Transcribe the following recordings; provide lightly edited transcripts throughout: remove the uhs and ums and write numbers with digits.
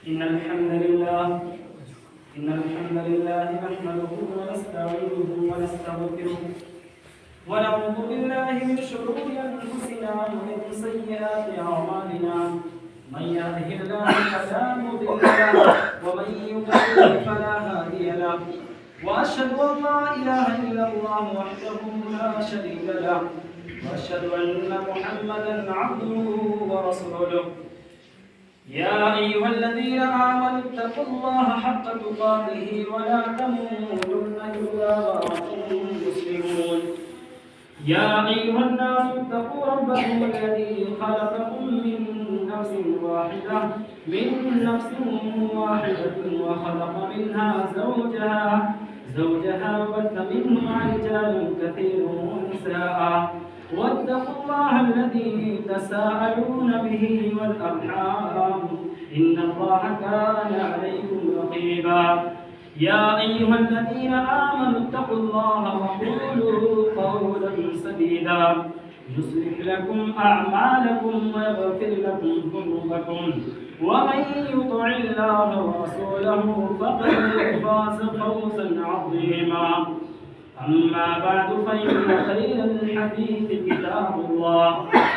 إن الحمد لله نحمده ونستعينه ونستغفره ونعوذ بالله من شرور أنفسنا ومن سيئات أعمالنا من يهده الله فلا مضل له ومن يضلل فلا هادي له وأشهد أن لا إله إلا الله وحده لا شريك له وأشهد أن محمدا عبده ورسوله يا أيها الذين آمنوا اتقوا الله حق تقاته ولا تموتن إلا وأنتم مسلمون يا أيها الناس اتقوا ربكم الذي خلقكم من نفس واحدة وخلق منها زوجها وبث منهما رجالا كثيرا ونساء واتقوا الله الذي تساءلون به والأرحام إن الله كان عليكم رقيبا يا أيها الذين آمنوا اتقوا الله وقولوا قولا سديدا يصلح لكم أعمالكم ويغفر لكم ذنوبكم ومن يطع الله ورسوله فقد فاز فوزا عظيما أما بعد فإن خير الحديث كتاب الله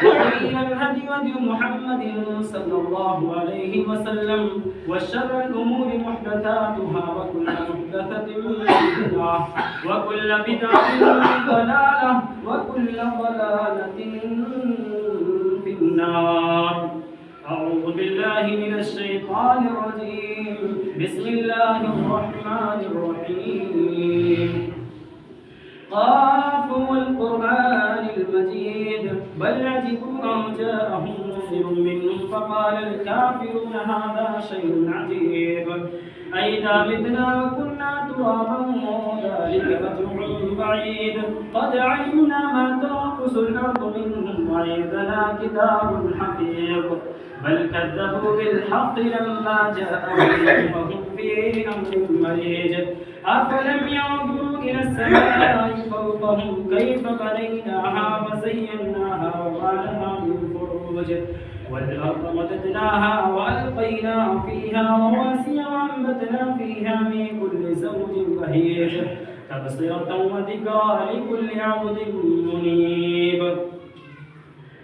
وخير الهدي هدي محمد صلى الله عليه وسلم وشر الأمور محدثاتها وكل محدثة بدعة وكل بدعة ضلالة وكل ضلالة في النار. أعوذ بالله من الشيطان الرجيم. بسم الله الرحمن الرحيم. قاف والقرآن المجيد بل عجبوا أن جاءهم منذر منهم فقال الكافرون هذا شيء عجيب أئذا متنا وكنا ترابا ذلك رجع بعيد قد علمنا ما تنقص الأرض منهم وعندنا كتاب حفيظ بل كذبوا بالحق لما جاءهم وهم في أمر مريج أفلم ينظروا إلى السماء فوقهم كيف بنيناها وزيناها وما لها من فروج والأرض مددناها وألقينا فيها رواسي وأنبتنا فيها من كل زوج بهيج تبصرة وذكرى لكل عبد منيب.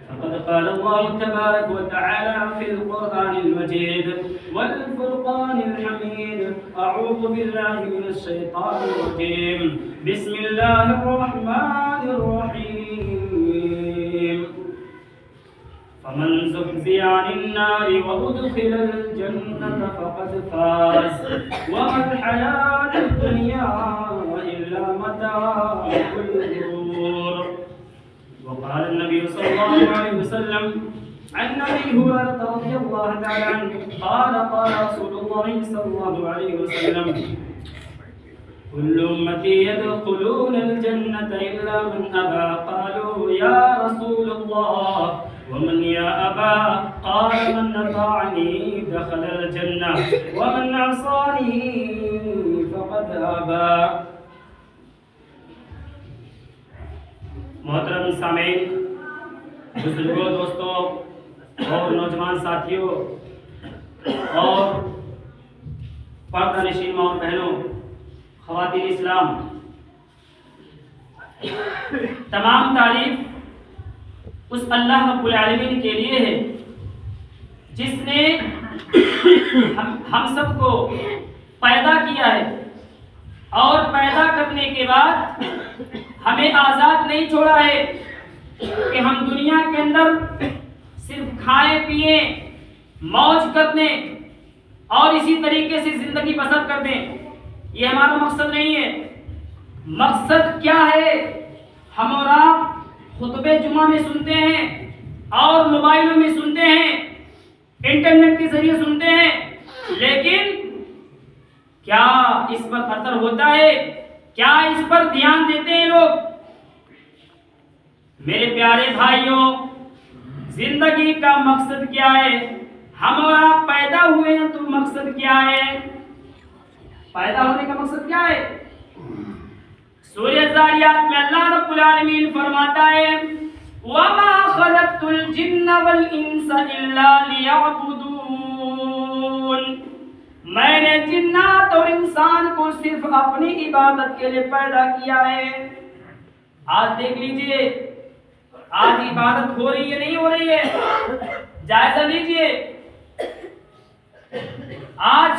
فقد قال الله تبارك وتعالى في القرآن المجيد والفرقان الحميد. أعوذ بالله من الشيطان الرجيم. بسم الله الرحمن الرحيم. فمن زحزح عن النار وأدخل الجنة فقد فاز وما الحياة الدنيا إلا متاع الغرور. وقال النبي صلى الله عليه وسلم عن أبي هريرة رضي الله تعالى عنه قال رسول الله صلى الله عليه وسلم كل أمتي يدخلون الجنة إلا من أبى قالوا يا رسول الله ومن يا أبا قال من أطاعني دخل الجنة ومن عصاني فقد أبى. محترم سامعین، بزرگوں، دوستوں اور نوجوان ساتھیوں اور پردہ نشین ماں اور بہنوں، خواتین اسلام، تمام تعریف اس اللہ رب العالمین کے لیے ہے جس نے ہم سب کو پیدا کیا ہے اور پیدا کرنے کے بعد ہمیں آزاد نہیں چھوڑا ہے کہ ہم دنیا کے اندر صرف کھائیں پیئیں، موج کر دیں اور اسی طریقے سے زندگی بسر کر دیں. یہ ہمارا مقصد نہیں ہے. مقصد کیا ہے؟ ہم اور آپ خطبے جمعہ میں سنتے ہیں اور موبائلوں میں سنتے ہیں، انٹرنیٹ کے ذریعے سنتے ہیں، لیکن کیا اس پر اثر ہوتا ہے؟ کیا اس پر دھیان دیتے ہیں لوگ؟ میرے پیارے بھائیوں، زندگی کا مقصد کیا ہے؟ ہم اور آپ پیدا ہوئے ہیں تو مقصد کیا ہے؟ پیدا ہونے کا مقصد کیا ہے؟ سورہ زاریات میں اللہ رب العالمین فرماتا ہے وَمَا خَلَقْتُ الْجِنَّ وَالْإِنسَ إِلَّا لِيَعْبُدُونَ. جنات اور انسان کو صرف اپنی عبادت کے لیے پیدا کیا ہے۔ آج دیکھ لیجئے، آج عبادت ہو رہی ہے نہیں ہو رہی ہے؟ جائزہ لیجئے۔ آج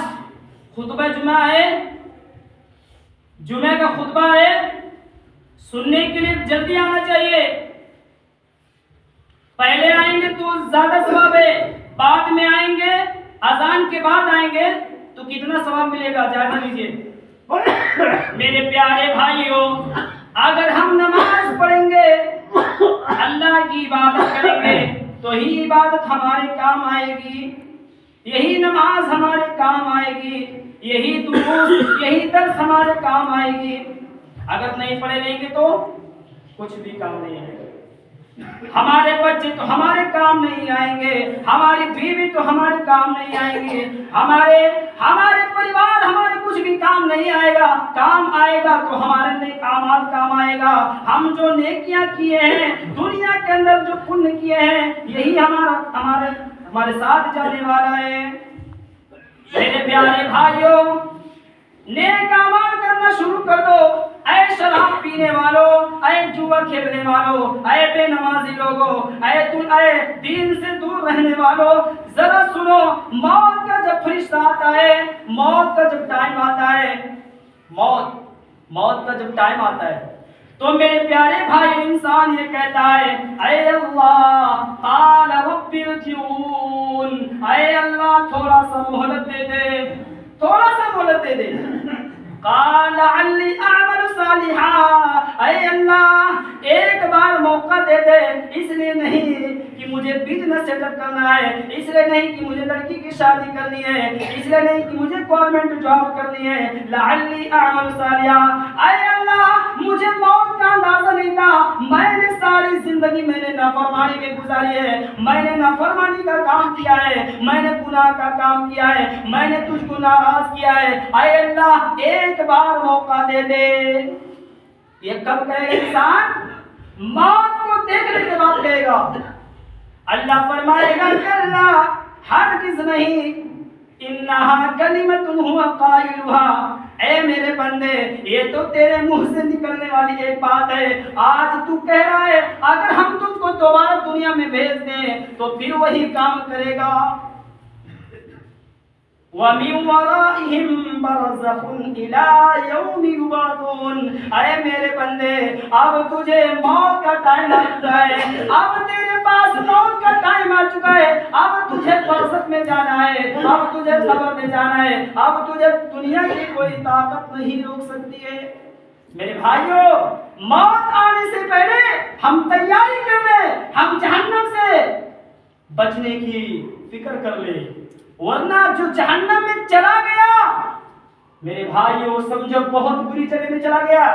خطبہ جمعہ ہے، جمعہ کا خطبہ ہے، سننے کے لیے جلدی آنا چاہیے۔ پہلے آئیں گے تو زیادہ ثواب ہے، بعد میں آئیں گے، اذان کے بعد آئیں گے تو کتنا ثواب ملے گا؟ جائزہ لیجئے۔ میرے پیارے بھائیوں، اگر ہم نماز پڑھیں گے، اللہ کی عبادت کریں گے تو ہی عبادت ہمارے کام آئے گی، یہی نماز ہمارے کام آئے گی، یہی دروس، یہی درس ہمارے کام آئے گی۔ اگر نہیں پڑھے رہیں گے تو کچھ بھی کام نہیں آئے گا۔ ہمارے بچے تو ہمارے کام نہیں آئیں گے، ہماری بیوی تو ہمارے کام نہیں آئیں گے، ہمارے پریوار ہمارے کچھ بھی کام نہیں آئے گا۔ کام آئے گا تو ہمارے نیک اعمال کام آئے گا۔ ہم جو نیکیاں کیے ہیں، دنیا کے اندر جو پن کیے ہیں، یہی ہمارے ساتھ جانے والا ہے۔ میرے پیارے بھائیوں، نیک اعمال کرنا شروع کر دو۔ اے شراب پینے والوں، اے جوا کھیلنے والوں، اے بے نمازی لوگوں، اے دین سے دور رہنے والوں، ذرا سنو، موت کا جب فرشتہ آتا ہے، موت کا جب ٹائم آتا ہے، موت کا جب ٹائم آتا ہے تو میرے پیارے بھائی، انسان یہ کہتا ہے، اے اللہ، قال رب ارجعون، اے اللہ تھوڑا سا مہلت دے دے، تھوڑا سا مہلت دے دے۔ قال لعلی اعمل صالحا، اے اللہ ایک بار موقع دے دے، اس لیے نہیں کہ مجھے بزنس سیٹ اپ کرنا ہے، اس لیے نہیں کہ مجھے لڑکی کی شادی کرنی ہے، اس لیے نہیں کہ مجھے گورنمنٹ جاب کرنی ہے، لعلی اعمل صالحا، اے اللہ مجھے موت کا اندازہ نہیں تھا، میں نے ساری زندگی میں نے نافرمانی میں گزاری ہے، میں نے نافرمانی کا کام کیا ہے، میں نے گناہ کا کام کیا ہے، میں نے تجھ کو ناراض کیا ہے، اے اللہ ایک بار موقع دے دے۔ یہ کب کہے گا انسان؟ موت کو دیکھنے کے بعد کہے گا۔ اللہ فرمائے گا کلا ہرگز نہیں، انہا کلمۃ هو قائلها، اے میرے بندے یہ تو تیرے منہ سے نکلنے والی ایک بات ہے، آج تو کہہ رہا ہے اگر ہم تم کو دوبارہ دنیا میں بھیج دیں تو پھر وہی کام کرے گا۔ وَمِن وَرَائِهِمْ بَرْزَخٌ إِلَىٰ يَوْمِ يُبْعَثُونَ، اے میرے بندے اب تجھے موت کا ٹائم آ چکا ہے، اب تیرے پاس موت کا ٹائم آ چکا ہے، اب تجھے برزخ میں جانا ہے، اب تجھے قبر میں جانا ہے، اب تجھے دنیا کی کوئی طاقت نہیں روک سکتی ہے۔ میرے بھائیوں، موت آنے سے پہلے ہم تیاری کر لیں، ہم جہنم سے بچنے کی فکر کر لیں، ورنہ جو جہنم میں چلا گیا میرے بھائیوں سمجھو بہت بری جگہ میں چلا گیا۔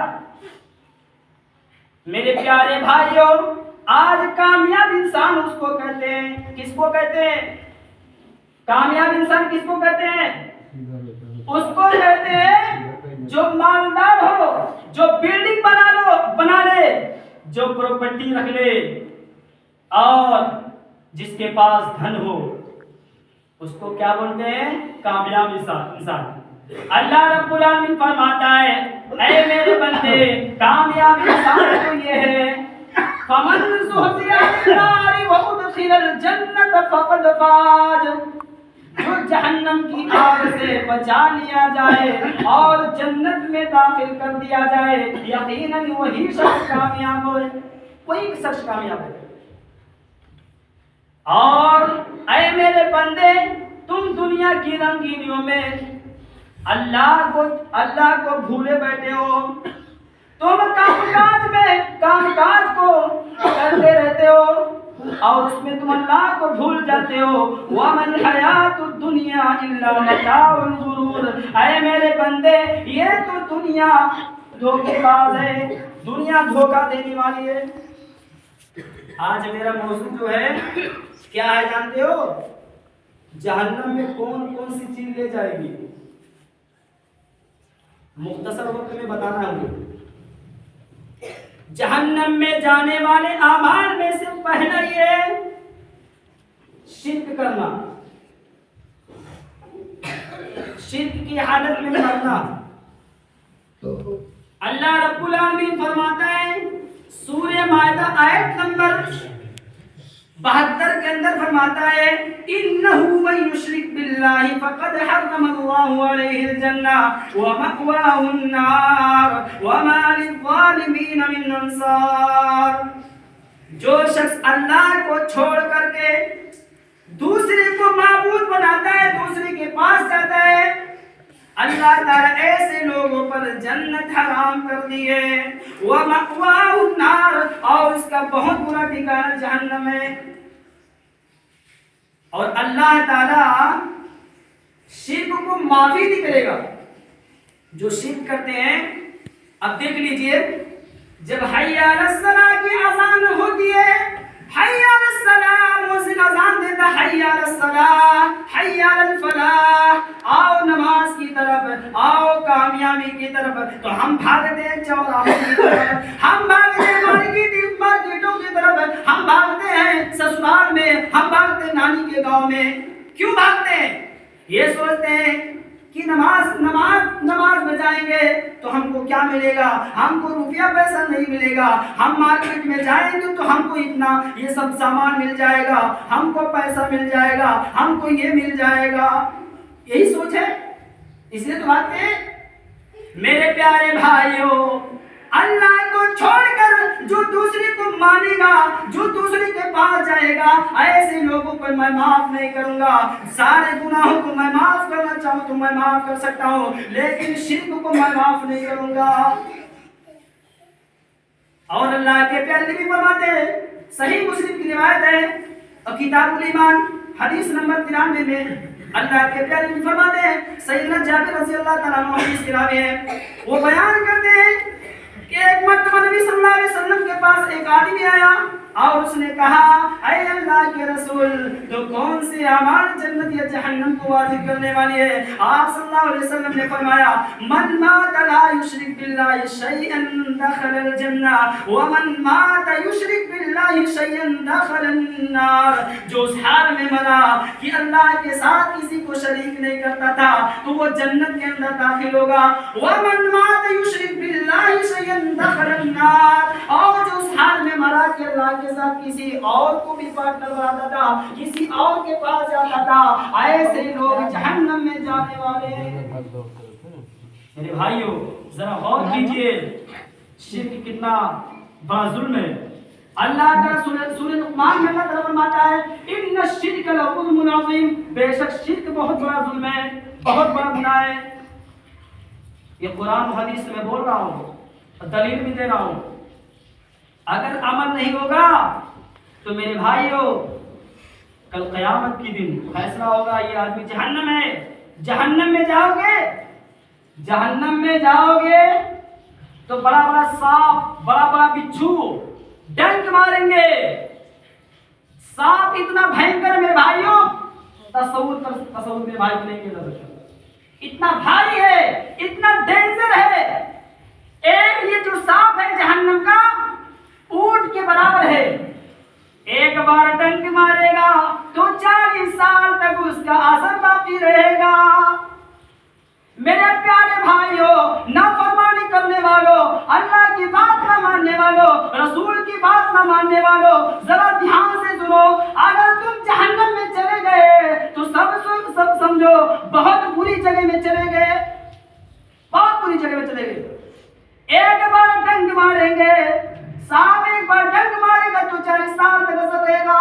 میرے پیارے بھائیوں، آج کامیاب انسان اس کو کہتے ہیں، کس کو کہتے ہیں؟ کامیاب انسان کس کو کہتے ہیں؟ اس کو کہتے ہیں جو مالدار ہو، جو بلڈنگ بنا لے، جو پراپرٹی رکھ لے اور جس کے پاس دھن ہو، اس کو کیا بولتے ہیں؟ کامیاب انسان۔ اللہ رب العالمین فرماتا ہے، اے میرے بندے کامیاب انسان تو یہ ہے، فَمَنْ زُحْزِحَ عَنِ النَّارِ وَأُدْخِلَ الْجَنَّةَ فَقَدْ فَازَ، جو جہنم کی آگ سے بچا لیا جائے اور جنت میں داخل کر دیا جائے، یقیناً وہی شخص کامیاب ہے، وہی شخص کامیاب ہے۔ اور اے میرے بندے تم دنیا کی رنگینیوں میں اللہ کو بھولے بیٹھے ہو، تم کام کاج کو کرتے رہتے ہو اور اس میں تم اللہ کو بھول جاتے ہو۔ وَمَا الْحَيَاةُ الدُّنْيَا إِلَّا مَتَاعُ الْغُرُورِ، اے میرے بندے یہ تو دنیا دھوکے باز ہے، دنیا دھوکہ دینے والی ہے۔ آج میرا موضوع جو ہے کیا ہے جانتے ہو؟ جہنم میں کون کون سی چیز لے جائے گی؟ مختصر وقت میں بتانا ہے۔ جہنم میں جانے والے اعمال میں سے پہلا یہ شرک کرنا۔ شرک کی حالت میں مرنا۔ اللہ رب العالمین فرماتا ہے سورہ مائدہ آیت نمبر 72 کے اندر فرماتا ہے انه من یشرک باللہ فقد حرم اللہ علیہ الجنہ ومأواہ النار وما للظالمین من انصار۔ جو شخص اللہ کو چھوڑ کر کے دوسرے کو معبود بناتا ہے، دوسرے کے پاس جاتا ہے، اللہ تعالیٰ ایسے لوگوں پر جنت حرام کر دی ہے، وَمَأْوَاهُ النَّارُ، اور اس کا بہت برا ٹھکانہ جہنم ہے۔ اور اللہ تعالیٰ شرک کو معافی نہیں کرے گا۔ جو شرک کرتے ہیں، اب دیکھ لیجئے جب حی علی الصلاۃ کی اذان ہوتی ہے، حی علی الصلاۃ، مؤذن اذان دیتا حی علی الصلاۃ، حی علی الفلاح، آؤ نماز کی طرف، آؤ کامیابی کی طرف، تو ہم بھاگتے ہیں چوراہوں کی طرف، ہم بھاگتے ہیں مارکیٹوں کی طرف، ہم بھاگتے ہیں سسرال میں، ہم بھاگتے ہیں نانی کے گاؤں میں۔ کیوں بھاگتے ہیں؟ یہ سوچتے ہیں کہ نماز میں جائیں گے تو ہم کو کیا ملے گا، ہم کو روپیہ پیسہ نہیں ملے گا، ہم مارکیٹ میں جائیں گے تو ہم کو اتنا یہ سب سامان مل جائے گا، ہم کو پیسہ مل جائے گا، ہم کو یہ مل جائے گا، یہی سوچ ہے، اس لیے تو بات ہے۔ میرے پیارے بھائیوں، اللہ کو چھوڑ کر جو دوسرے کو مانے گا، جو دوسرے کے پاس جائے گا، ایسے لوگوں کو میں معاف نہیں کروں گا۔ سارے گناہوں کو میں معاف کرنا چاہوں تو میں معاف کر سکتا ہوں، لیکن شرک کو میں معاف نہیں کروں گا۔ اور اللہ کے پیارے نبی فرماتے ہیں، صحیح مسلم کی روایت ہے اور کتاب الایمان حدیث نمبر 93 میں اللہ کے پیارے نبی فرماتے ہیں، سیدنا جابر رضی اللہ تعالیٰ عنہ حدیث کی راوی ہے، وہ بیان کرتے ہیں کہ ایک مرتبہ نبی صلی اللہ علیہ وسلم کے پاس ایک آدمی آیا اور اس نے کہا، اے اللہ کے رسول، تو کون سے اعمال جنت یا جہنم کو واجب کرنے والی ہے؟ آپ صلی اللہ علیہ وسلم نے فرمایا، من مات لا یشرک باللہ شیئا دخل الجنہ ومن مات یشرک باللہ شیئا دخل النار۔ جو اس حال میں مرا کہ اللہ کے ساتھ کسی کو شریک نہیں کرتا تھا تو وہ جنت کے اندر داخل ہوگا، ومن مات یشرک باللہ شیئا دخل النار، اور جو اس حال میں مرا کہ اللہ کے ساتھ کسی اور کو بھی پارٹنر بناتا تھا، کسی اور کے پاس جاتا تھا، ایسے لوگ جہنم میں جانے والے ہیں۔ میرے بھائیوں ذرا غور کیجئے، شرک کتنا بڑا ظلم ہے۔ اللہ تعالیٰ سورہ لقمان میں اللہ تعالیٰ فرماتا ہے، ان الشرک لظلم عظیم، بے شک شرک بہت بڑا ظلم ہے، بہت بڑا گناہ ہے۔ یہ قرآن و حدیث میں بول رہا ہوں، دلیل بھی دے رہا ہوں۔ اگر عمل نہیں ہوگا تو میرے بھائیوں کل قیامت کی دن فیصلہ ہوگا، یہ آدمی جہنم ہے، جہنم میں جاؤ گے، جہنم میں جاؤ گے تو بڑا بڑا سانپ، بڑا بڑا بچھو ڈنک ماریں گے۔ سانپ اتنا بھینکر میرے بھائیوں تصور میرے بھائی نہیں کیا جا سکتا، اتنا بھاری ہے، اتنا ڈینجر ہے۔ ایک یہ جو سانپ ہے جہنم کا اونٹ کے برابر ہے، ایک بار ڈنک مارے گا تو 40 سال تک اس کا اثر باقی رہے گا۔ میرے پیارے بھائیوں، نافرمانی کرنے والوں، اللہ کی بات نہ ماننے والوں، رسول کی بات نہ ماننے والوں، ذرا دھیان سے سنو، اگر تم جہنم میں چلے گئے تو سب سمجھو بہت بری جگہ میں چلے گئے، بہت بری جگہ میں چلے گئے۔ ایک بار ڈنک ماریں گے، سانپ ایک بار ڈنک مارے گا تو 40 سال تک اثر رہے گا،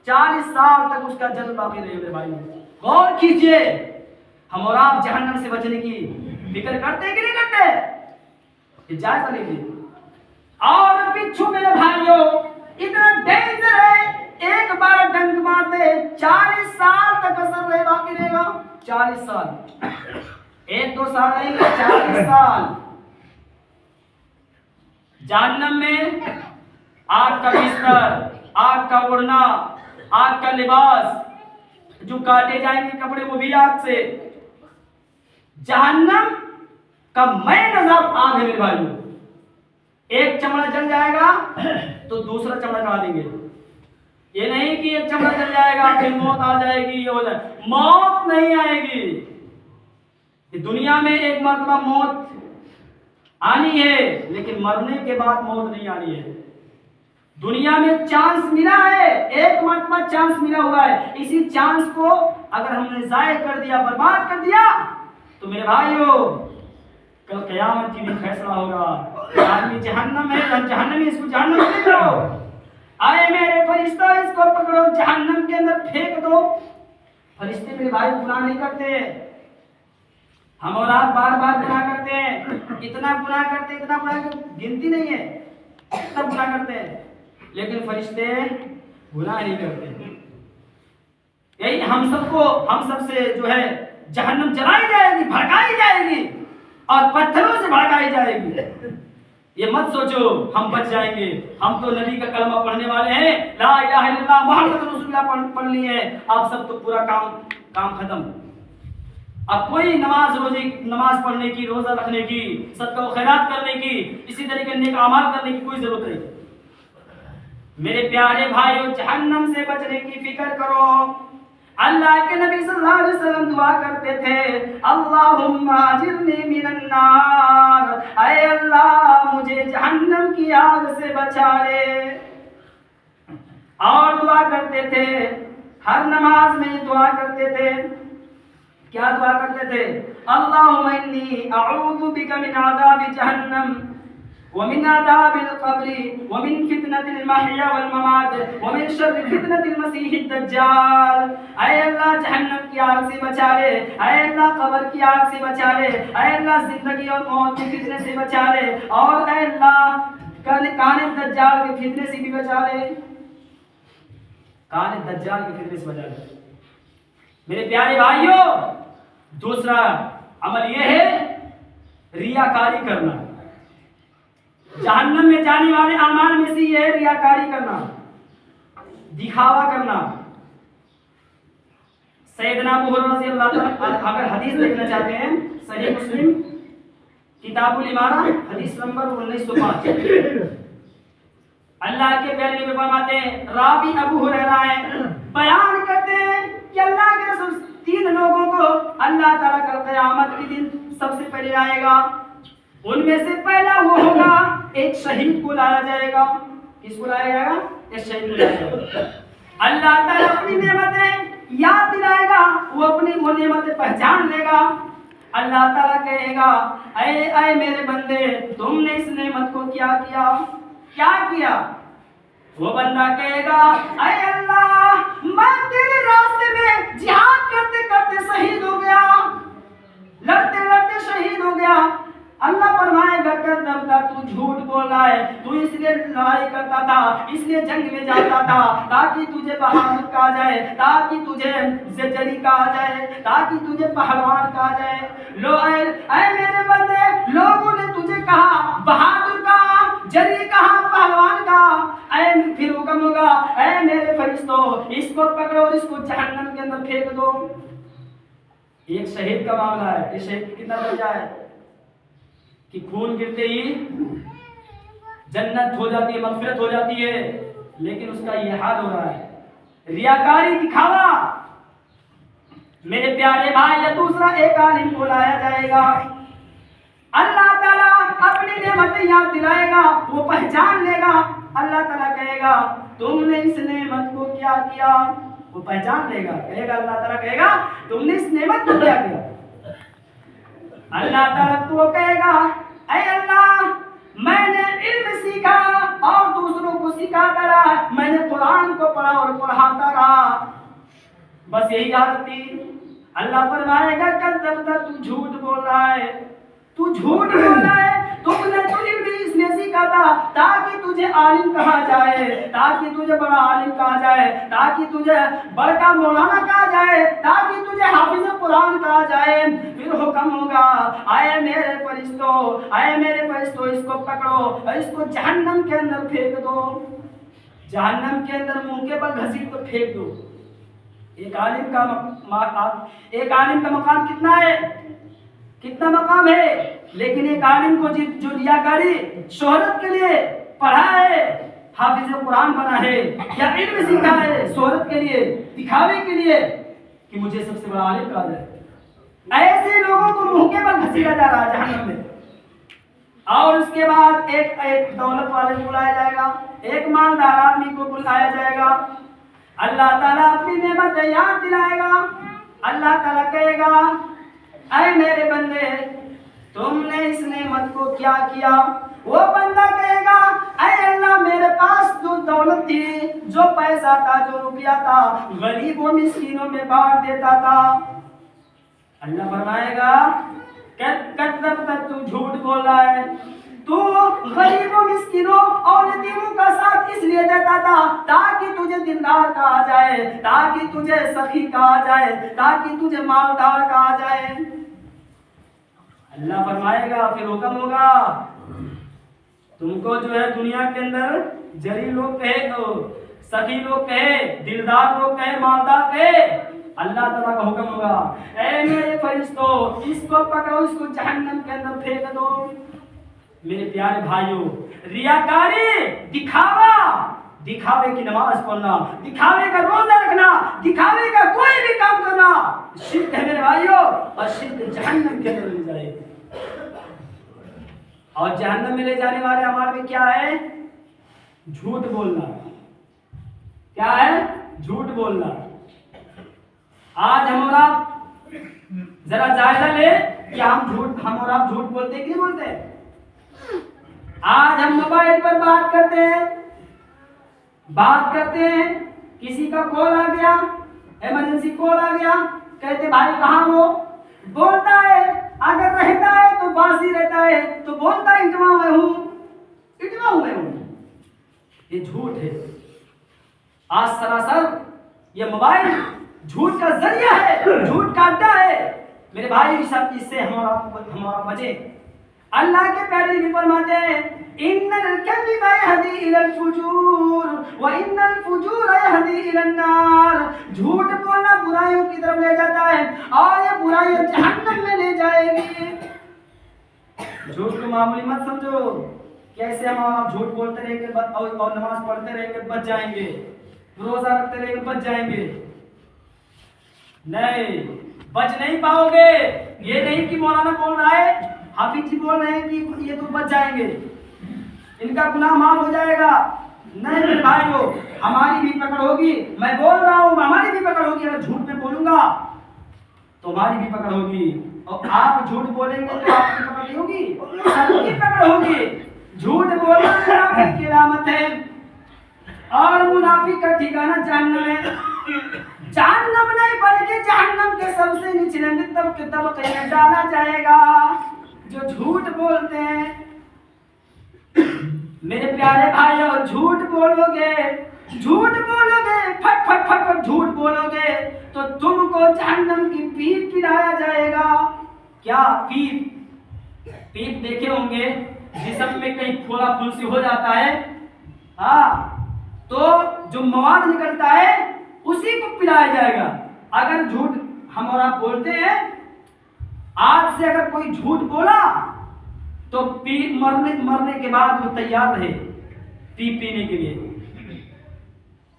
40 سال تک اس کا جلد باقی رہے گا۔ بھائی غور کیجئے، ہم اور آپ جہنم سے بچنے کی فکر کرتے ہیں کہ نہیں کرتے؟ یہ جائزہ لیجیے۔ اور بچھو میرے بھائیوں اتنا ڈینجر ہے، ایک بار ڈنک مار دے 40 سال تک اثر رہے باقی رہے گا، 40 سال، 1-2 سال نہیں، 40 سال۔ جہنم میں آگ کا بستر، آگ کا اوڑھنا، آگ کا لباس، جو کاٹے جائیں گے کپڑے وہ بھی آگ سے۔ جہنم کا مین عذاب آگ ہے میرے بھائیوں۔ ایک چمڑا جل جائے گا تو دوسرا چمڑا کھا دیں گے۔ یہ نہیں کہ ایک چمڑا جل جائے گا پھر موت آ جائے گی، یہ ہو جائے، موت نہیں آئے گی۔ کہ دنیا میں ایک مرتبہ موت آنی ہے لیکن مرنے کے بعد موت نہیں آنی ہے. دنیا میں چانس ملا ہے، ایک مرتبہ چانس ملا ہوا ہے. اسی چانس کو اگر ہم نے ضائع کر دیا، برباد کر دیا، تو میرے بھائیو کل قیامت کی بھی فیصلہ ہوگا. آدمی جہنم ہے، جہنمی اس کو جہنم میں لے جاؤ. آئے میرے فرشتوں اس کو پکڑو، جہنم کے اندر پھینک دو. فرشتے میرے بھائی گناہ نہیں کرتے، ہم اور آپ بار بار گناہ کرتے ہیں. اتنا گناہ کرتے، اتنا گناہ گنتی نہیں ہے، اتنا گناہ کرتے ہیں، لیکن فرشتے گناہ نہیں کرتے. یہی ہم سب سے جو ہے جہنم جلائی جائے گی، بھڑکائی جائے گی اور پتھروں سے بھڑکائی جائے گی. یہ مت سوچو ہم بچ جائیں گے، ہم تو نبی کا کلمہ پڑھنے والے ہیں، لا الہ الا اللہ محمد رسول اللہ پڑھ لی ہے. آپ سب تو پورا کام ختم. اب کوئی نماز پڑھنے کی، روزہ رکھنے کی، صدقہ و خیرات کرنے کی، اسی طریقے نیک اعمال کرنے کی کوئی ضرورت نہیں. میرے پیارے بھائیو جہنم سے بچنے کی فکر کرو. اللہ کے نبی صلی اللہ علیہ وسلم دعا کرتے تھے اللہم اجرنی من النار، اے اللہ مجھے جہنم کی آگ سے بچا لے. اور دعا کرتے تھے، ہر نماز میں دعا کرتے تھے. کیا دعا کرتے تھے؟ اللہم انی اعوذ بک من عذاب جہنم ومن عذاب القبر ومن فتنة المحیا والممات ومن شر فتنة المسیح الدجال. اے اللہ جہنم کی آگ سے بچا لے، اے اللہ قبر کی آگ سے بچا لے، اے اللہ زندگی اور موت کے فتنے سے بچا لے، اور اے اللہ کان دجال کے فتنے سے بھی بچا لے. کان دجال کے فتنے سے بچا لے. میرے پیارے بھائیوں دوسرا عمل یہ ہے ریاکاری کرنا. جہنم میں جانے والے اعمال میں سے یہ ہے ریاکاری کرنا، دکھاوا کرنا. سیدنا ابو ہریرہ رضی اللہ تعالیٰ، اگر حدیث دیکھنا چاہتے ہیں صحیح مسلم کتاب الامارہ حدیث نمبر 1905، اللہ کے پیارے نبی فرماتے ہیں، راوی ابو ہریرہ ہیں، بیان کرتے ہیں کہ اللہ کے رسول 3 لوگوں کو اللہ تعالیٰ کل قیامت کے دن سب سے پہلے لائے گا. ان میں سے پہلا وہ ہوگا ایک شہید کو لایا جائے گا. کس کو لایا جائے گا؟ ایک شہید کو لایا جائے گا. اللہ تعالیٰ اپنی نعمتیں یاد دلائے گا، وہ اپنی وہ نعمتیں پہچان لے گا. اللہ تعالیٰ کہے گا اے میرے بندے تم نے اس نعمت کو کیا کیا؟ وہ بندہ کہے گا اے اللہ میں تیرے راستے میں جہاد کرتے کرتے شہید ہو گیا، لڑتے لڑتے شہید ہو گیا. اللہ فرمائے گا کذبت، تو جھوٹ بول رہا ہے، تو اس لیے لڑائی کرتا تھا، اس لیے جنگ میں جاتا تھا تاکہ تجھے بہادر کہا جائے، تاکہ تجھے زجری کہا جائے، تاکہ تجھے پہلوان کہا جائے. اے میرے بندے لوگوں نے تجھے کہا بہادر کہا، جری کہا، پہلوان کہا. اے پھر حکم ہوگا اے میرے فرشتوں اس کو پکڑو اور اس کو جہنم کے اندر پھینک دو. ایک شہید کا معاملہ ہے. یہ شہید کتنا درجہ ہے کہ خون گرتے ہی جنت ہو جاتی ہے، مغفرت ہو جاتی ہے، لیکن اس کا یہ حال ہو رہا ہے ریاکاری، دکھاوا. میرے پیارے بھائی یہ دوسرا ایک عالم کو لایا جائے گا، اللہ تعالیٰ اپنی نعمتیں یاد دلائے گا، وہ پہچان لے گا. اللہ تعالیٰ کہے گا تم نے اس نعمت کو کیا؟ وہ پہچان لے گا، کہے گا اللہ تعالیٰ کہے گا تم نے اس نعمت کو کیا؟ اللہ تعالیٰ کو کہے گا اے اللہ میں نے علم سیکھا اور دوسروں کو سکھاتا رہا، میں نے قرآن کو پڑھا اور پڑھاتا رہا، بس یہی حالت تھی. اللہ فرمائے گا کذبت، تو جھوٹ بول رہا ہے، تو جھوٹ بول رہا ہے. تم نے تو علم اس نے سیکھا تھا تاکہ تجھے عالم کہا جائے، تاکہ تجھے بڑا عالم کہا جائے، تاکہ تجھے بڑا مولانا کہا جائے، تاکہ تجھے حافظ قرآن کہا جائے. پھر حکم ہوگا اے میرے فرشتوں اس کو پکڑو اور اس کو جہنم کے اندر پھینک دو. جہنم کے اندر منہ کے بل گھسیٹ کو پھینک دو. ایک عالم کا مقام کتنا مقام ہے، لیکن ایک عالم کو جو ریاکاری شہرت کے لیے پڑھا ہے، حافظ قرآن بنا ہے یا علم سیکھا ہے شہرت کے لیے، دکھاوے کے لیے کہ مجھے سب سے بڑا عالم کہا جائے، ایسے لوگوں کو منہ کے بل گھسیٹا جا رہا ہے جہنم میں. اور اس کے بعد ایک دولت والے کو بلایا جائے گا, ایک مالدار آدمی کو بلایا جائے گا. اللہ تعالیٰ اپنی نعمت یاد دلائے گا. اللہ تعالیٰ کہے گا اے میرے بندے تم نے اس نعمت کو کیا کیا؟ وہ بندہ کہے گا اے اللہ میرے پاس جو دولت تھی, جو پیسہ تھا, جو روپیہ تھا, غریبوں مسکینوں میں بانٹ دیتا تھا. اللہ فرمائے گا تو جھوٹ بول رہا ہے, تو غریبوں مسکینوں اور یتیموں کا ساتھ اس لیے دیتا تھا تاکہ تجھے دیندار کہا جائے, تاکہ تجھے سخی کہا جائے, تاکہ تجھے مالدار کہا جائے. اللہ فرمائے گا پھر حکم ہوگا تم کو جو ہے دنیا کے اندر جری لوگ کہے, تو سخی لوگ کہے, دلدار لوگ کہے, مالدار کہے. اللہ تعالیٰ کا حکم ہوگا اے میرے فرشتوں اس کو پکڑو, اس کو جہنم کے اندر پھینک دو. میرے پیارے بھائیوں, ریاکاری, دکھاوا, دکھاوے کی نماز پڑھنا, دکھاوے کا روزہ رکھنا, دکھاوے کا کوئی بھی کام کرنا شرک ہے میرے بھائیوں, اور شرک جہنم کے اندر لے جائے گا. اور جہنم میں لے جانے والے ہمارے میں کیا ہے؟ جھوٹ بولنا. کیا ہے؟ جھوٹ بولنا. آج ہم اور آپ ذرا جائزہ لے کہ ہم اور آپ جھوٹ بولتے ہیں کہ نہیں بولتے؟ آج ہم موبائل پر بات کرتے ہیں, کسی کا کال آ گیا, ایمرجنسی کال آ گیا, کہتے بھائی کہاں ہو, بولتا ہے اگر رہتا ہے تو باسی رہتا ہے, تو بولتا ہے اٹوا میں ہوں. یہ جھوٹ ہے. آج سراسر یہ موبائل جھوٹ کا ذریعہ ہے, جھوٹ کا اڈا ہے. میرے بھائی سب اس سے ہمارا بچے. اللہ کے پیارے بھی فرماتے ہیں ان الکذب یہدی الی الفجور وان الفجور یہدی الی النار. جھوٹ بولنا برائیوں کی طرف لے جاتا ہے اور یہ برائیاں جہنم میں لے جائے گی. جھوٹ کو معمولی مت سمجھو. کیسے ہم آپ جھوٹ بولتے رہیں گے اور نماز پڑھتے رہیں گے بچ جائیں گے, روزہ رکھتے رہیں گے بچ جائیں گے. نہیں, بچ نہیں پاؤ گے. یہ نہیں کہ مولانا بول رہا ہے, حافظ جی بول رہے ہیں کہ یہ تو بچ جائیں گے, ان کا گناہ معاف ہو جائے گا. نہیں میرے بھائیو, ہماری بھی پکڑ ہوگی. میں بول رہا ہوں ہماری بھی پکڑ ہوگی. اگر جھوٹ میں بولوں گا تو ہماری بھی پکڑ ہوگی, اور آپ جھوٹ بولیں گے تو آپ کی پکڑ نہیں ہوگی, سب کی پکڑ ہوگی. جھوٹ بولنا منافق کی علامت ہے, اور منافق کا ٹھکانہ جہنم ہے. جہنم نہیں بلکہ جہنم کے سب سے نچلے طبقے میں ڈالا جائے گا جو جھوٹ بولتے ہیں. میرے پیارے بھائیو, جھوٹ بولو گے, پھٹ پھٹ پھٹ پھٹ جھوٹ بولو گے تو تم کو جہنم کی پیپ پلایا جائے گا. کیا پیپ دیکھے ہوں گے جسم میں کہیں پھولا پھنسی ہو جاتا ہے, ہاں, تو جو مواد نکلتا ہے اسی کو پلایا جائے گا. اگر جھوٹ ہم اور آپ بولتے ہیں, آج سے اگر کوئی جھوٹ بولا تو مرنے کے بعد وہ تیار رہے پینے کے لیے,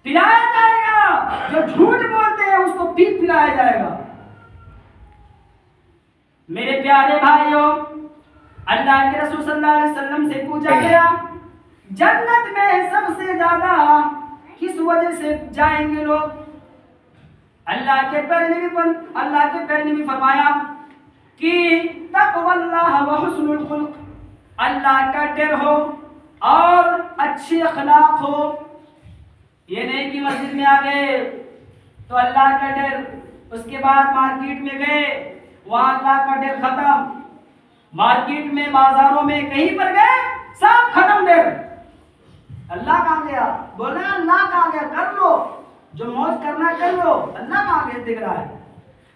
پلایا جائے گا. جو جھوٹ بولتے ہیں اس کو پلایا جائے گا. میرے پیارے بھائیوں, اللہ کے رسول صلی اللہ علیہ وسلم سے پوچھا گیا جنت میں سب سے زیادہ کس وجہ سے جائیں گے لوگ؟ اللہ کے پیارے نے بھی فرمایا کہ تقوی اللہ و حسن الخلق, اللہ کا ڈر ہو اور اچھے اخلاق ہو. یہ نہیں کہ مسجد میں آ گئے تو اللہ کا ڈر, اس کے بعد مارکیٹ میں گئے وہاں اللہ کا ڈر ختم, مارکیٹ میں بازاروں میں کہیں پر گئے سب ختم ڈر. اللہ کہاں گیا؟ بول رہے ہیں اللہ کہاں گیا؟ کر لو جو موج کرنا کر لو, اللہ کہاں گیا دکھ رہا ہے.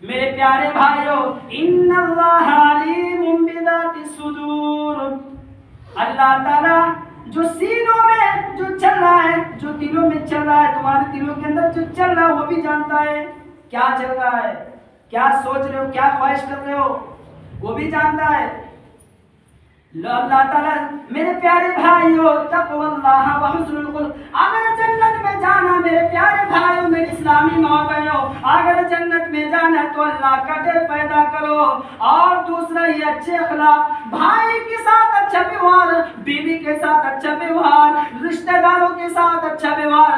میرے پیارے بھائیوں, ان اللہ علیم بذات الصدور, اللہ تعالیٰ جو سینوں میں جو چل رہا ہے, جو دلوں میں چل رہا ہے, تمہارے دلوں کے اندر جو چل رہا ہے وہ بھی جانتا ہے. کیا چل رہا ہے, کیا سوچ رہے ہو, کیا خواہش کر رہے ہو, وہ بھی جانتا ہے. اللہ تعالیٰ, میرے پیارے بھائیو, تقوی اللہ و حسن الخلق. اگر جنت میں جانا میرے پیارے بھائیوں، میری اسلامی ماں بہنوں، اگر جنت میں جانا ہے تو اللہ کا ڈر پیدا کرو، اور دوسرا یہ اچھے اخلاق، بھائی کے ساتھ اچھا ویوہار، بیوی کے ساتھ اچھا ویوہار، رشتہ داروں کے ساتھ اچھا ویوہار،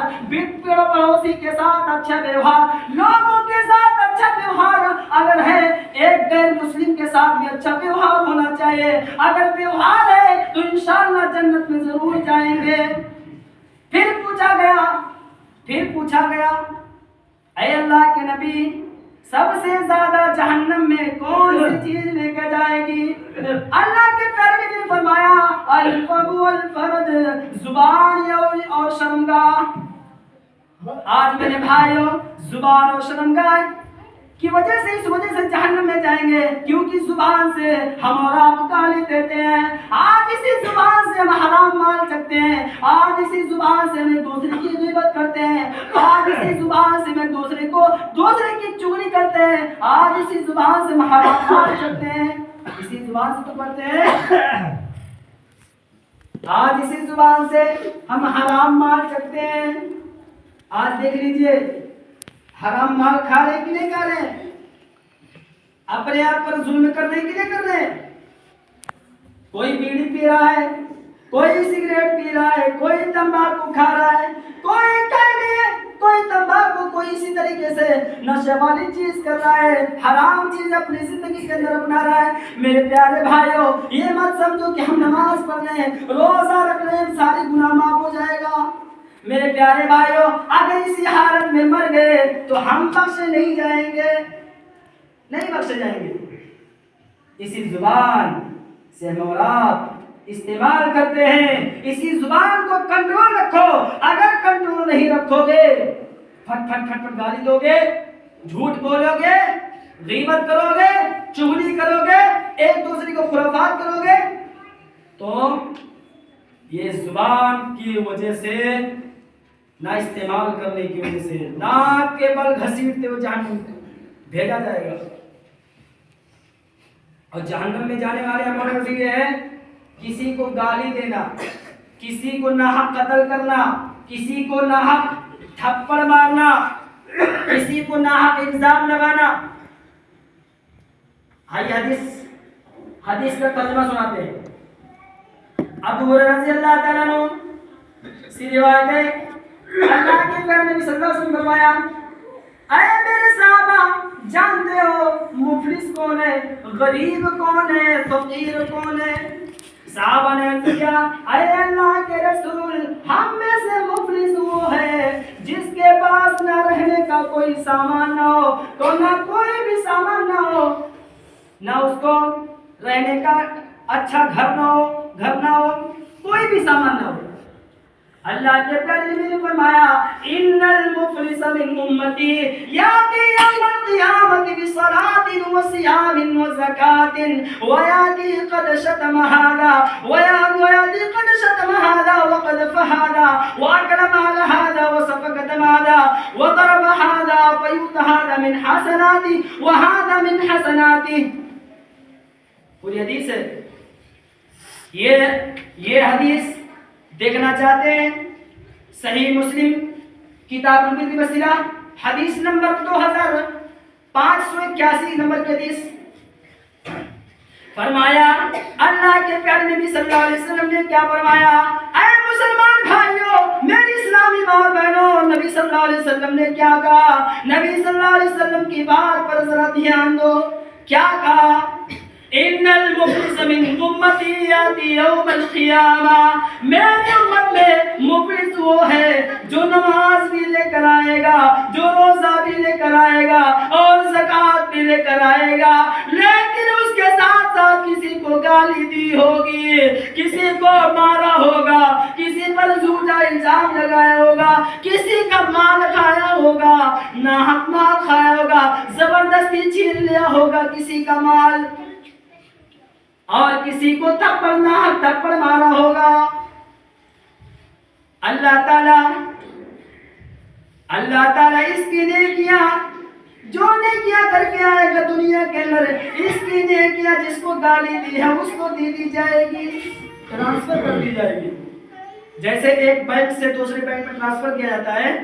پڑوسی کے ساتھ اچھا ویوہار، لوگوں کے ساتھ اچھا ویوہار اگر ہے، ایک غیر مسلم کے ساتھ بھی اچھا ویوہار ہونا چاہیے۔ اگر ویوہار ہے تو انشاءاللہ جنت میں ضرور جائیں گے۔ پھر پوچھا گیا اے اللہ کے نبی، سب سے زیادہ جہنم میں کون سی چیز لے کے جائے گی؟ اللہ کے پیارے نبی نے فرمایا الفم والفرج، زبان اور شرمگاہ۔ آج میرے بھائیوں، زبان اور شرمگاہ کی وجہ سے، اس وجہ سے جہنم میں جائیں گے کیونکہ زبان سے ہم اور آپ گالی دیتے ہیں، آج اسی زبان سے ہم حرام مال چکتے ہیں، آج اسی زبان سے ہم دوسرے کی غیبت کرتے ہیں، آج اسی زبان سے ہم دوسرے کی چغلی کرتے ہیں، آج اسی زبان سے ہم حرام مال چکتے ہیں، اسی زبان سے تو پڑھتے ہیں، آج اسی زبان سے ہم حرام مال چکتے ہیں۔ آج دیکھ لیجئے، حرام مال کھا رہے کہ نہیں کھا رہے ہیں؟ اپنے آپ پر ظلم کرنے کے لیے کر رہے ہیں۔ کوئی بیڑی پی رہا ہے، کوئی سگریٹ پی رہا ہے، کوئی تمباکو کھا رہا ہے، کوئی تمباکو، کوئی اسی طریقے سے نشے والی چیز کر رہا ہے، حرام چیز اپنی زندگی کے اندر اپنا رہا ہے۔ میرے پیارے بھائیوں، یہ مت سمجھو کہ ہم نماز پڑھ رہے ہیں، روزہ رکھ رہے ہیں، ساری گناہ معاف ہو جائے گا۔ میرے پیارے بھائیوں، اگر اسی حالت میں مر گئے تو ہم بخشے نہیں جائیں گے، نہیں بخشے جائیں گے۔ اسی زبان سے ہم اور آپ استعمال کرتے ہیں، اسی زبان کو کنٹرول رکھو۔ اگر کنٹرول نہیں رکھو گے، پھٹ پھٹ پھٹ پھٹ گالی دو گے، جھوٹ بولو گے، غیبت کرو گے، چغلی کرو گے، ایک دوسرے کو خرافات کرو گے، تو یہ زبان کی وجہ سے، نہ استعمال کرنے کی وجہ سے، ناک کے بل گھسیٹتے ہوئے جہنم بھیجا جائے گا۔ اور جہنم میں جانے والے عمل یہ ہے، کسی کو گالی دینا، کسی کو ناحق قتل کرنا، کسی کو ناحق تھپڑ مارنا، کسی کو ناحق الزام لگانا۔ آئیے حدیث کا ترجمہ سناتے ہیں۔ ابو ہریرہ رضی اللہ تعالیٰ عنہ سے روایت ہے، اللہ کے پیارے نبی صلی اللہ علیہ وسلم فرمایا، اے میرے صحابہ، جانتے ہو مفلس کون ہے، غریب کون ہے، فقیر کون ہے؟ صحابہ نے کہا، اے اللہ کے رسول، ہم میں سے مفلس وہ ہے جس کے پاس نہ رہنے کا کوئی سامان نہ ہو، تو نہ کوئی بھی سامان نہ ہو، نہ اس کو رہنے کا اچھا گھر نہ ہو، کوئی بھی سامان نہ ہو۔ اللہ کے پیارے نبی نے فرمایا، ان المفلس من امتی یاتی یوم القیامت بصلاۃ وصیام وزکاۃ ویاتی قد شتم ھذا ویاتی قد شتم ھذا وقذف ھذا واکل مال ھذا وسفك دم ھذا وضرب ھذا فیؤت ھذا من حسناته وھذا من حسناته۔ پوری حدیث ہے، یہ حدیث دیکھنا چاہتے ہیں، صحیح مسلم کتاب البر والصلہ حدیث نمبر 2581 نمبر کی حدیث۔ فرمایا اللہ کے پیارے نبی صلی اللہ علیہ وسلم نے کیا فرمایا، اے مسلمان بھائیوں، میری اسلامی ماں بہنوں، نبی صلی اللہ علیہ وسلم نے کیا کہا؟ نبی صلی اللہ علیہ وسلم کی بات پر ذرا دھیان دو، کیا کہا؟ ان المفلس من امتی یاتی یوم القیامہ، میری امت میں مفلس وہ ہے جو نماز بھی لے کر آئے گا، جو روزہ بھی لے کر آئے گا اور زکوٰۃ بھی لے کر آئے گا، لیکن اس کے ساتھ ساتھ کسی کو گالی دی ہوگی، کسی کو مارا ہوگا، کسی پر جھوٹا الزام لگایا ہوگا، کسی کا مال کھایا ہوگا، ناحق مال کھایا ہوگا، زبردستی چھین لیا ہوگا کسی کا مال، اور کسی کو تھپڑ مارا ہوگا۔ اللہ تعالیٰ اس کی نیکیاں، جو نیکیاں کر کے آئے گا دنیا کے اندر، اس کی نیکیاں جس کو گالی دی ہے اس کو دی جائے گی، ٹرانسفر کر دی جائے گی۔ جیسے ایک بینک سے دوسرے بینک میں ٹرانسفر کیا جاتا ہے،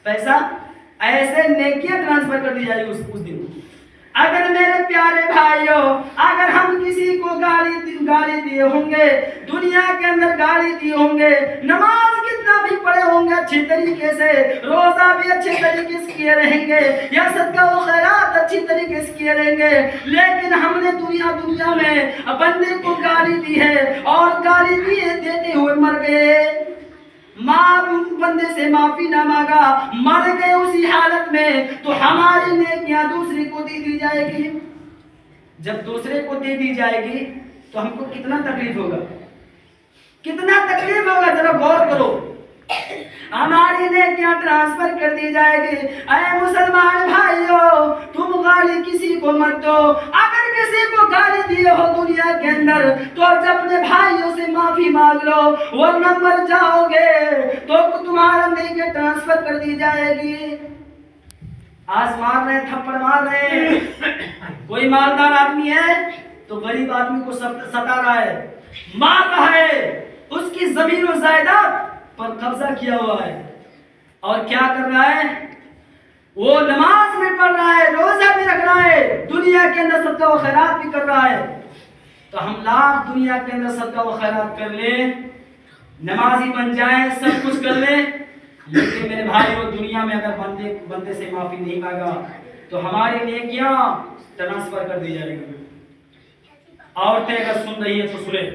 پیسہ ایسے نیکیاں ٹرانسفر کر دی جائے گی اس دن. اگر میرے پیارے بھائیوں اگر ہم کسی کو گالی دیے ہوں گے, دنیا کے اندر گالی دیے ہوں گے, نماز کتنا بھی پڑھے ہوں گے اچھی طریقے سے, روزہ بھی اچھے طریقے سے کیے رہیں گے, یا صدقہ و خیرات اچھی طریقے سے کیے رہیں گے, لیکن ہم نے دنیا میں بندے کو گالی دی ہے اور گالی دیتے ہوئے مر گئے, بندے سے معافی نہ مانگا, مر گئے اسی حالت میں, تو ہماری نیکیاں دوسرے کو دے دی جائے گی. جب دوسرے کو دے دی جائے گی تو ہم کو کتنا تکلیف ہوگا, کتنا تکلیف ہوگا, ذرا غور کرو. ہماری نیکیاں ٹرانسفر کر دی جائے گی. اے مسلمان بھائیو, تم گالی کسی کو مت دو. اگر کسی کو گالی دیے ہو دنیا کے اندر تو اپنے بھائیوں سے معافی مانگ لو, ورنہ مر جاؤ گے تو تمہارا نیکی ٹرانسفر کر دی جائے گی. آج مار رہے, تھپڑ مار رہے, کوئی مالدار آدمی ہے تو غریب آدمی کو ستا رہا ہے, مار رہا ہے, اس کی زمین و جائیداد پر قبضہ کیا ہوا ہے, اور کیا کر رہا ہے, وہ نماز بھی پڑھ رہا ہے, روزہ بھی رکھ رہا ہے, دنیا کے اندر صدقہ و خیرات بھی کر رہا ہے. تو ہم لاکھ دنیا کے اندر صدقہ و خیرات کر لیں, نمازی بن جائیں, سب کچھ کر لیں, لیکن میرے بھائیو دنیا میں اگر بندے سے معافی نہیں مانگا تو ہماری نیکیاں ٹرانسفر کر دی جائے گی. عورتیں اگر سن رہی ہیں تو سنیں.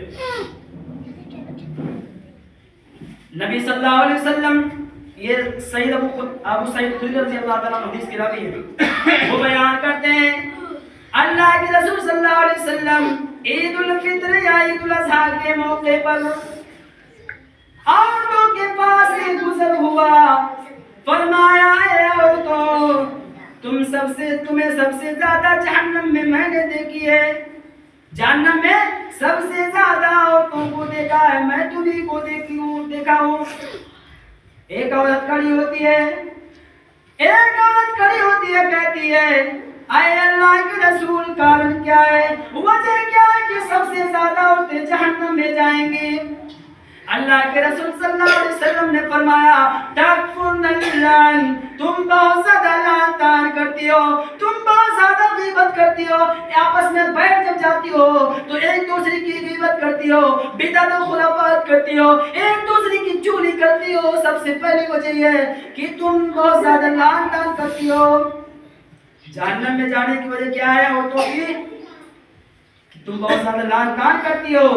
نبی صلی اللہ علیہ وسلم, یہ سید ابو سعید خدری رضی اللہ تعالیٰ عنہ حدیث کی راوی ہے, وہ بیان کرتے ہیں اللہ کے رسول صلی اللہ علیہ وسلم عید الفطر یا عید الاضحیٰ کے موقع پر عورتوں کے پاس سے گزر ہوا, فرمایا اے عورتوں, تمہیں سب سے زیادہ جہنم میں نے دیکھی ہے, جہنم میں سب سے زیادہ عورتوں کو دیکھا ہے, میں تمہیں کو دیکھا ہوں. ایک عورت کھڑی ہوتی ہے, کہتی ہے اے اللہ کے رسول, کارن کیا ہے, وجہ کیا ہے کہ سب سے زیادہ عورتیں جہنم میں جائیں گی؟ اللہ کے رسول صلی اللہ علیہ وسلم نے فرمایا تکفرن اللعن, تم بہت زیادہ لعن طعن کرتی ہو, تم بہت زیادہ غیبت کرتی ہو, آپس میں بیٹھ جب جاتی ہو تو ایک دوسرے کی غیبت کرتی ہو, بدعت و خرافات کرتی ہو, ایک دوسرے کی چغلی کرتی ہو. سب سے پہلی وجہ یہ ہے کہ تم بہت زیادہ لعن طعن کرتی ہو. جہنم میں جانے کی وجہ کیا ہے عورتوں کی, تم بہت زیادہ لعن طعن کرتی ہو,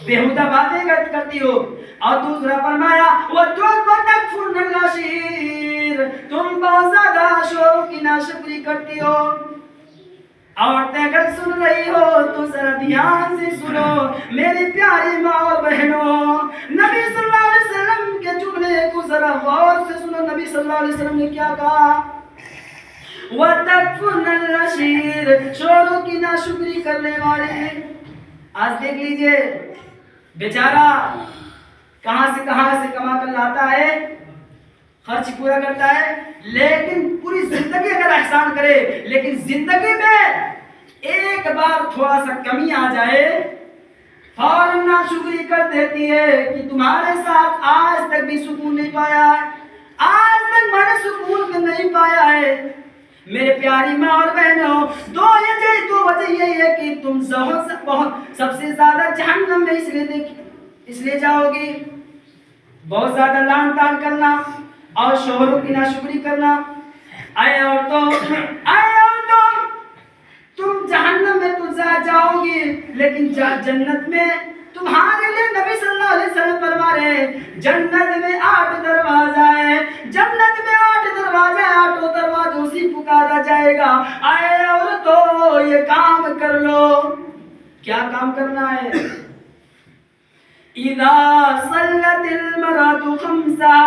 بےہودہ باتیں کرتی ہو. اور دوسرا فرمایا وَتَكْفُرْنَ الْعَشِيرَ, تم بہت زیادہ شوہروں کی ناشکری کرتی ہو. عورتیں اگر سن رہی ہو تو ذرا دھیان سے سنو میری پیاری ماں اور بہنوں, نبی صلی اللہ علیہ وسلم کے جملے کو ذرا غور سے سنو. نبی صلی اللہ علیہ وسلم نے کیا کہا, وَتَكْفُرْنَ الْعَشِيرَ, شوہروں کی ناشکری کرنے والے. آج دیکھ لیجئے بیچارہ کہاں سے کما کر لاتا ہے, خرچ پورا کرتا ہے, لیکن پوری زندگی اگر احسان کرے, لیکن زندگی میں ایک بار تھوڑا سا کمی آ جائے فوراً ناشکری کر دیتی ہے کہ تمہارے ساتھ آج تک بھی سکون نہیں پایا ہے, آج تک میں نے سکون نہیں پایا ہے. میرے پیاری ماں اور بہنوں, دو وجہ یہی ہے کہ تم سب سے زیادہ جہنم میں اس لیے جاؤ گی, بہت زیادہ لعن طعن کرنا اور شوہروں کی ناشکری کرنا. اے عورتوں, تم جہنم میں تو جاؤ گی, لیکن جنت میں تمہارے لیے نبی صلی اللہ علیہ وسلم فرما رہے ہیں جنت میں 8 دروازہ ہے, جنت میں 8 دروازہ, 8 دروازوں سے پکارا جائے گا. اے عورتوں یہ کام کر لو. کیا کام کرنا ہے؟ اذا صلت المرأة خمسها,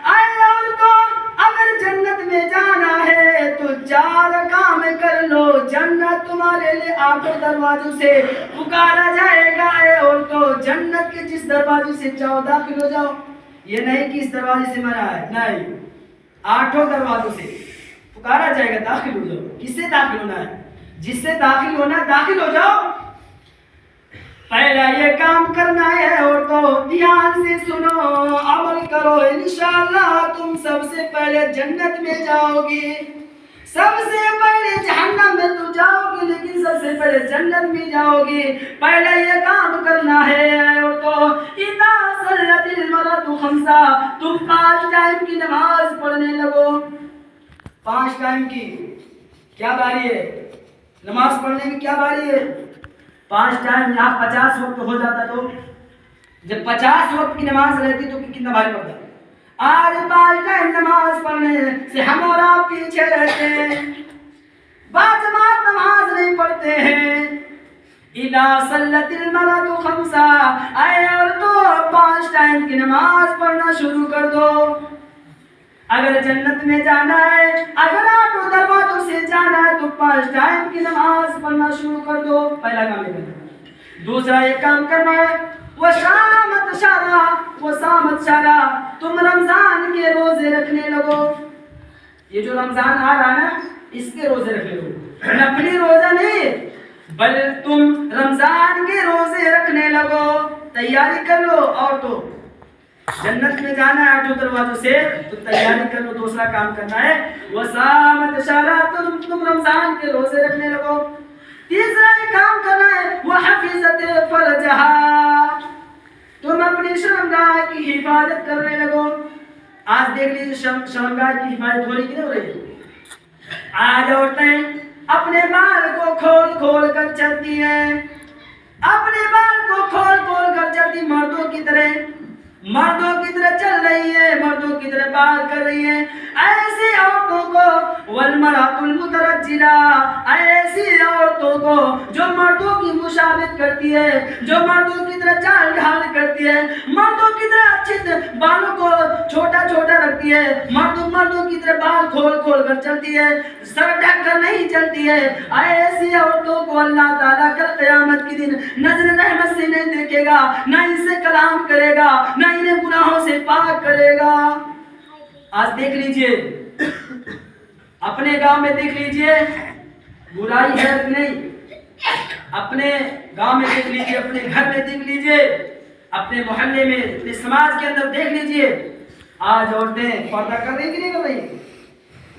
اے عورتوں اگر جنت میں جانا ہے تو 4 کام کر لو. جنت تمہارے لیے 8 دروازوں سے پکارا جائے گا. اے عورتوں جنت کے جس دروازے سے چاہو داخل ہو جاؤ, یہ نہیں کہ اس دروازے سے منع ہے, نہیں, 8 دروازوں سے پکارا جائے گا داخل ہو جاؤ. کس سے داخل ہونا ہے؟ جس سے داخل ہونا ہے داخل ہو جاؤ. پہلا یہ کام کرنا ہے عورتوں، دھیان سے سنو، عمل کرو، انشاءاللہ تم سب سے پہلے جنت میں جاؤ گی، سب سے پہلے جہنم میں تو جاؤ گی لیکن سب سے پہلے جنت میں جاؤ گی۔ پہلے یہ کام کرنا ہے عورتوں، اذا صلت المرأة خمسا، تم 5 ٹائم کی نماز پڑھنے لگو۔ 5 ٹائم کی کیا باری ہے؟ نماز پڑھنے کی کیا باری ہے؟ 5 ٹائم، یہاں 50 وقت ہو جاتا تو جب 50 وقت کی نماز رہتی تو کتنا بھاری پڑتا؟ آج 5 ٹائم نماز پڑھنے سے ہم اور آپ پیچھے رہتے ہیں، باجماعت نماز نہیں پڑھتے ہیں۔ اذا صلت المرأة خمسا، اے عورتوں 5 ٹائم کی نماز پڑھنا شروع کر دو۔ اگر جنت میں جانا ہے، اگر آٹو دروازوں سے جانا ہے تو 5 ٹائم کی نماز پڑھنا شروع کر دو۔ پہلا کام یہ کرنا۔ دوسرا یہ کام کرنا ہے وَشَامَتْ شَارَ، تم رمضان کے روزے رکھنے لگو۔ یہ جو رمضان آ رہا ہے نا، اس کے روزے رکھنے لگو، نفلی روزہ نہیں بل تم رمضان کے روزے رکھنے لگو۔ تیاری کر لو عورتوں، جنت میں جانا ہے 8 دروازوں سے تو تیاری کر لو۔ دوسرا کام کرنا ہے وَصَامَتْ شَارَ، تم رمضان کے روزے رکھنے لگو۔ تیسرا یہ کام کرنا ہے وَحَفِظَتْ فَرْجَهَا، تم اپنی شرمگاہ کی حفاظت کرنے لگو۔ آج دیکھ لیجیے شرمگاہ کی حفاظت ہو رہی کہ نہیں ہو رہی؟ آج عورتیں اپنے بال کو کھول کھول کر چلتی ہیں، اپنے بال کو کھول کھول کر چلتی، مردوں کی طرح چل رہی ہے، مردوں کی طرح بات کر رہی ہے۔ ایسی عورتوں کو والمرأة المترجلة، ایسی عورتوں کو جو مردوں کی مشابہت کرتی ہے، جو مردوں کی طرح چال ڈھال کرتی ہے، مردوں کی طرح اچھے بالوں کو چھوٹا چھوٹا رکھتی ہے، مردوں کی طرح بال کھول کھول کر چلتی ہے، سر ڈھک کر نہیں چلتی ہے۔ ایسی عورتوں کو اللہ تعالیٰ کل قیامت کے دن نظر رحمت سے نہیں دیکھے گا، نہ ان سے کلام کرے گا، نہ انہیں گناہوں سے پاک کرے گا۔ آج دیکھ لیجئے اپنے گاؤں میں، دیکھ لیجئے برائی ہے کہ نہیں، اپنے گاؤں میں دیکھ لیجئے، اپنے گھر میں دیکھ لیجئے، اپنے محلے میں، اپنے سماج کے اندر دیکھ لیجئے، آج عورتیں پردہ کر رہی کہ نہیں کر رہی؟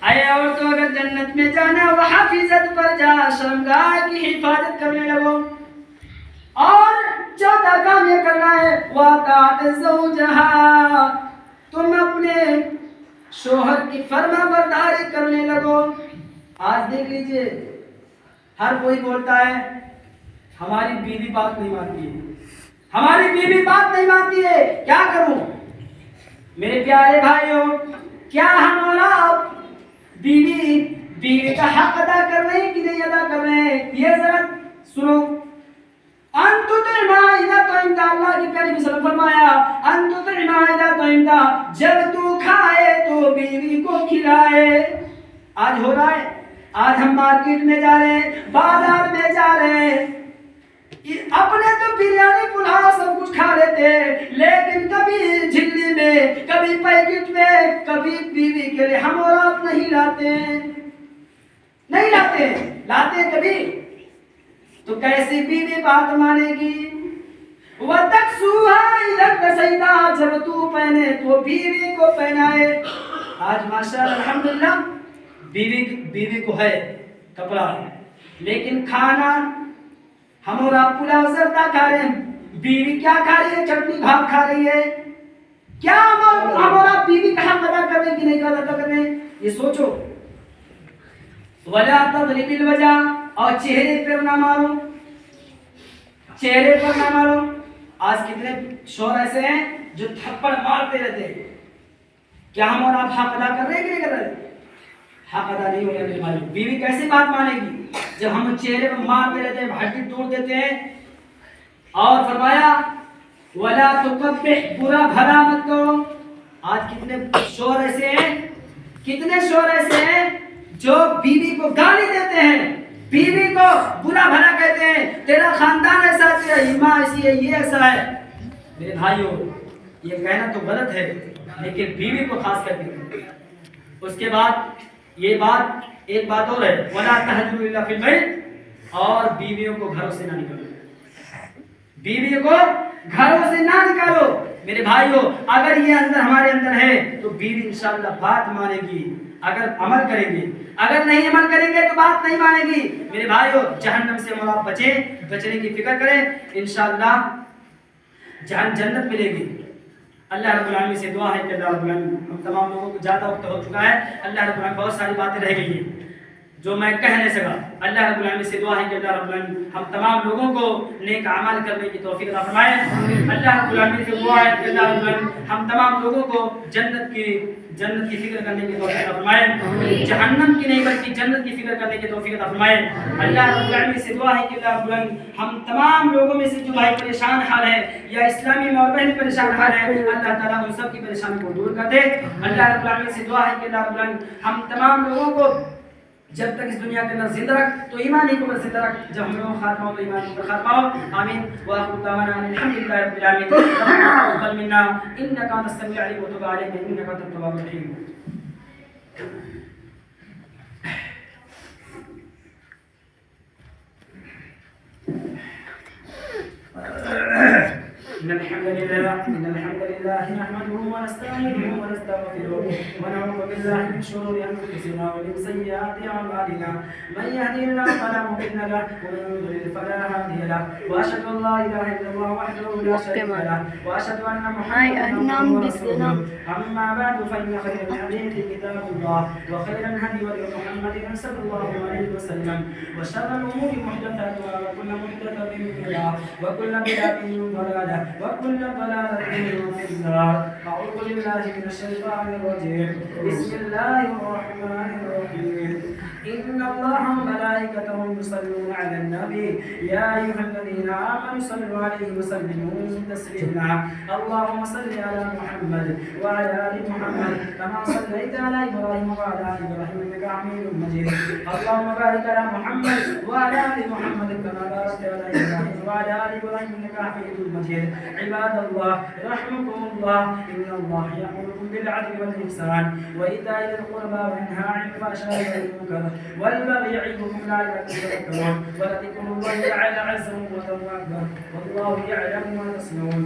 اے عورتوں اگر جنت میں جانا وحافظت فرجہا، شرمگاہ کی حفاظت کرنے لگو۔ اور چوتھا کام یہ کرنا ہے وَاطَاعَتْ زَوْجَهَا، تم اپنے شوہر کی فرما برداری کرنے لگو۔ آج دیکھ لیجئے ہر کوئی بولتا ہے ہماری بیوی بات نہیں مانتی ہے، ہماری بیوی بات نہیں مانتی ہے، کیا کروں؟ میرے پیارے بھائیوں، کیا ہم اور آپ بیوی کا حق ادا کر رہے ہیں کہ نہیں ادا کر رہے ہیں؟ یہ ذرا سنو۔ اللہ کی پیاری وسلم فرمایا جب تو کھائے تو بیوی کو کھلائے۔ آج ہو رہا ہے، آج ہم مارکیٹ میں جا رہے ہیں، بازار میں جا رہے ہیں، اپنے تو بریانی پلاؤ سب کچھ کھا لیتے ہیں، لیکن کبھی جھلی میں، کبھی پیکٹ میں، کبھی بیوی کے لیے ہم اور آپ نہیں لاتے ہیں، نہیں لاتے ہیں، لاتے ہیں کبھی؟ تو کیسی بیوی بات مانے گی؟ وَتَكْسُوهَا إِذَا اكْتَسَيْتَا، جب تو پہنے تو بیوی کو پہنائے۔ آج ماشاءاللہ الحمدللہ بیوی کو ہے کپڑا، لیکن کھانا ہم اور آپ پلاؤ زردہ کھا رہے ہیں، بیوی کیا کھا رہی ہے؟ چٹنی بھات کھا رہی ہے۔ کیا ہم اور آپ بیوی کا حق ادا کر رہے ہیں کہ نہیں ادا کر رہے ہیں؟ یہ سوچو۔ وَلَا تَضْرِبِ الْوَجْهَ، اور چہرے پر نہ مارو، چہرے پر نہ مارو۔ آج کتنے شوہر ایسے ہیں جو تھپڑ مارتے رہتے ہیں، کیا ہم اور آپ حق ادا کر رہے ہیں کہ نہیں کر رہے؟ حق ادا نہیں ہو رہا میرے بھائی۔ بیوی کیسے بات مانے گی جب ہم چہرے پر مارتے رہتے ہیں، ہڈی توڑ دیتے ہیں؟ اور فرمایا وَلَا تُقَبِّحْ، برا بھلا مت کرو۔ آج کتنے شوہر ایسے ہیں، کتنے شوہر ایسے ہیں جو بیوی کو گالی دیتے ہیں، بیوی کو برا بھلا کہتے ہیں، تیرا خاندان ایسا، تیرا ماں ایسی ہے، یہ ایسا ہے۔ میرے بھائیوں، یہ کہنا تو غلط ہے، لیکن بیوی کو خاص کر کے۔ اس کے بعد یہ بات، ایک بات اور ہے وَلَا تَهْجُرُوا إِلَّا فِي الْبَيْتِ، اور بیویوں کو گھروں سے نہ نکلو۔ بیوی کو گھروں سے نہ نکالو میرے بھائیوں. اگر یہ اندر ہمارے اندر ہے تو بیوی انشاءاللہ بات مانے گی اگر عمل کریں گے. اگر نہیں عمل کریں گے تو بات نہیں مانے گی. میرے بھائیوں جہنم سے ہم آپ بچنے کی فکر کریں, انشاءاللہ جنت ملے گی. اللہ رب العالمین سے دعا ہے کہ اللہ رب العالمین, ہم تمام لوگوں کو زیادہ وقت ہو چکا ہے, اللہ رب العالمین بہت ساری باتیں رہ گئی ہیں جو میں کہہ نہیں سکا. اللہ رب العالمین سے دعا ہے کہ اللہ رب العالمین ہم تمام لوگوں کو نیک اعمال کرنے کی توفیق عطا فرمائے. اللہ رب العالمین سے دعا ہے کہ اللہ رب العالمین ہم تمام لوگوں کو جنت کی فکر کرنے کی توفیق عطا فرمائے, جہنم کی نہیں بلکہ جنت کی فکر کرنے کی توفیق عطا فرمائے. اللہ رب العالمین سے دعا ہے کہ اللہ رب العالمین ہم تمام لوگوں میں سے جو بھائی پریشان حال ہے یا اسلامی ماں بہن پریشان حال ہے, اللہ تعالیٰ ان سب کی پریشانی کو دور کر دے. اللہ رب العالمین سے دعا ہے کہ اللہ رب العالمین ہم تمام لوگوں کو جب تک اس دنیا کے اندر زندہ رکھ تو ایمان ہی کو بس زندہ رکھ, جب ہم لوگوں خاتمہ ہو تو ایمان کو خاتمہ ہو. آمین. وآخر دعوانا الحمدللہ رب العالمین. ربنا تقبل منا انك انت السميع العليم وتب علينا انك انت التواب الرحيم. إن الحمد لله نحمده ونستعينه ونستغفره ونعوذ بالله من شرور أنفسنا ومن سيئات أعمالنا, من يهده الله فلا مضل له ومن يضلل فلا هادي له, وأشهد أن لا إله إلا الله وحده لا شريك له, وأشهد أن محمدا عبده ورسوله. أما بعد فإن خير الحديث كتاب الله وخير الهدي هدي محمد صلى الله عليه وسلم, وشر الأمور محدثاتها وكل محدثة بدعة وكل بدعة ضلالة وكل ضلالة في النار. أعوذ بالله من الشيطان الرجيم. بسم الله الرحمن الرحيم. إن الله وملائكته يصلون على النبي يا أيها الذين آمنوا صلوا عليه وسلموا تسليما. اللهم صل على محمد وعلى آل محمد كما صليت على إبراهيم وعلى آل إبراهيم إنك حميد مجيد. اللهم بارك على محمد وعلى آل محمد كما باركت على إبراهيم وعلى آل إبراهيم إنك حميد مجيد. عباد الله رحمكم الله, إن الله يأمركم بالعدل والإحسان وإيتاء ذي القربى وينهى عن الفحشاء والمنكر والبغي يعظكم لعلكم تذكرون. ولذكر الله تعالى عز وجل أكبر والله يعلم ما تصنعون.